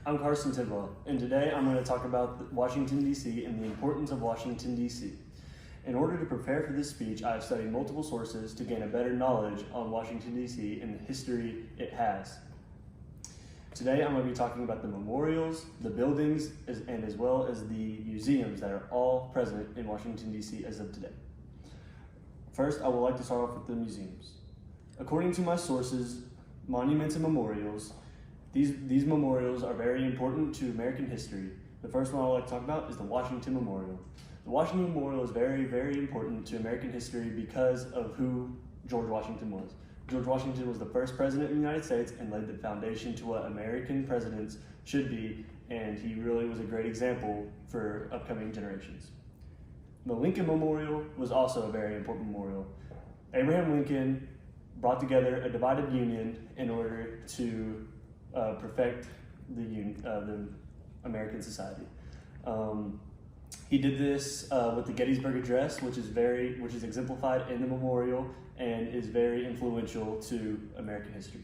I'm Carson Tidwell, and today I'm going to talk about Washington, D.C. and the importance of Washington, D.C. In order to prepare for this speech, I have studied multiple sources to gain a better knowledge on Washington, D.C. and the history it has. Today I'm going to be talking about the memorials, the buildings, and as well as the museums that are all present in Washington, D.C. as of today. First, I would like to start off with the museums. According to my sources, monuments and memorials, these memorials are very important to American history. The first one I would like to talk about is the Washington Memorial. The Washington Memorial is very, very important to American history because of who George Washington was. George Washington was the first president of the United States and laid the foundation to what American presidents should be, and he really was a great example for upcoming generations. The Lincoln Memorial was also a very important memorial. Abraham Lincoln brought together a divided union in order to perfect the American society. He did this with the Gettysburg Address, which is exemplified in the memorial and is very influential to American history.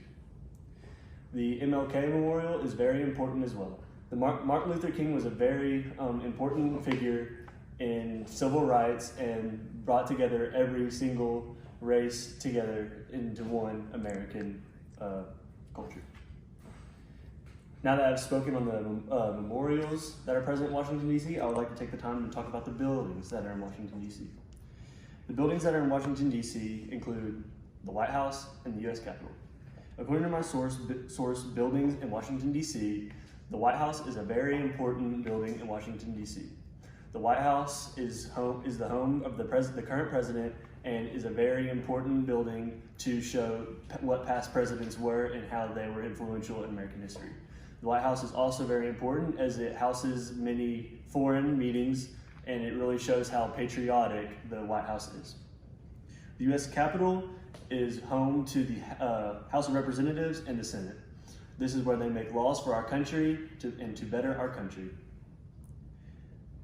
The MLK Memorial is very important as well. Martin Luther King was a very important figure in civil rights and brought together every single race together into one American culture. Now that I've spoken on the memorials that are present in Washington, D.C., I would like to take the time to talk about the buildings that are in Washington, D.C. The buildings that are in Washington, D.C. include the White House and the U.S. Capitol. According to my source buildings in Washington, D.C., the White House is a very important building in Washington, D.C. The White House is the home of the current president and is a very important building to show what past presidents were and how they were influential in American history. The White House is also very important as it houses many foreign meetings, and it really shows how patriotic the White House is. The U.S. Capitol is home to the House of Representatives and the Senate. This is where they make laws for our country and to better our country.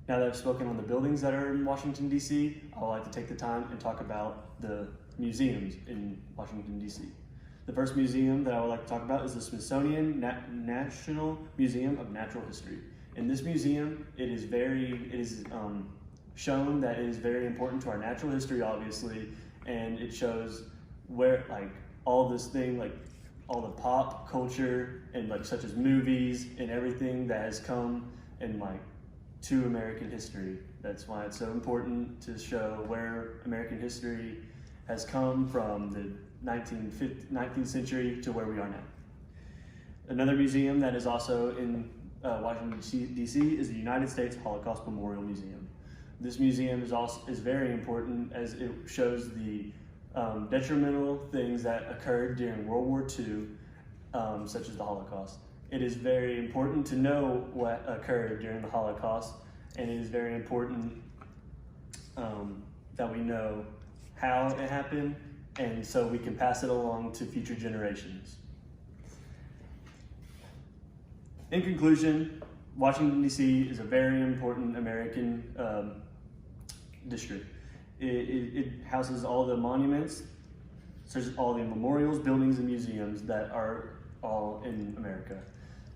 Now that I've spoken on the buildings that are in Washington, D.C., I would like to take the time and talk about the museums in Washington, D.C. The first museum that I would like to talk about is the Smithsonian National Museum of Natural History. In this museum, it is shown that it is very important to our natural history, obviously, and it shows where all the pop culture and such as movies and everything that has come and to American history. That's why it's so important to show where American history has come from the 19th century to where we are now. Another museum that is also in Washington, D.C. is the United States Holocaust Memorial Museum. This museum is very important as it shows the detrimental things that occurred during World War II, such as the Holocaust. It is very important to know what occurred during the Holocaust, and it is very important that we know how it happened, and so we can pass it along to future generations. In conclusion, Washington, D.C. is a very important American district. It houses all the monuments, such as all the memorials, buildings, and museums that are all in America.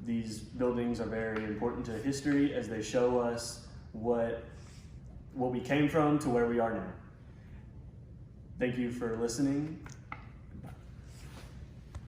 These buildings are very important to history as they show us what we came from to where we are now. Thank you for listening.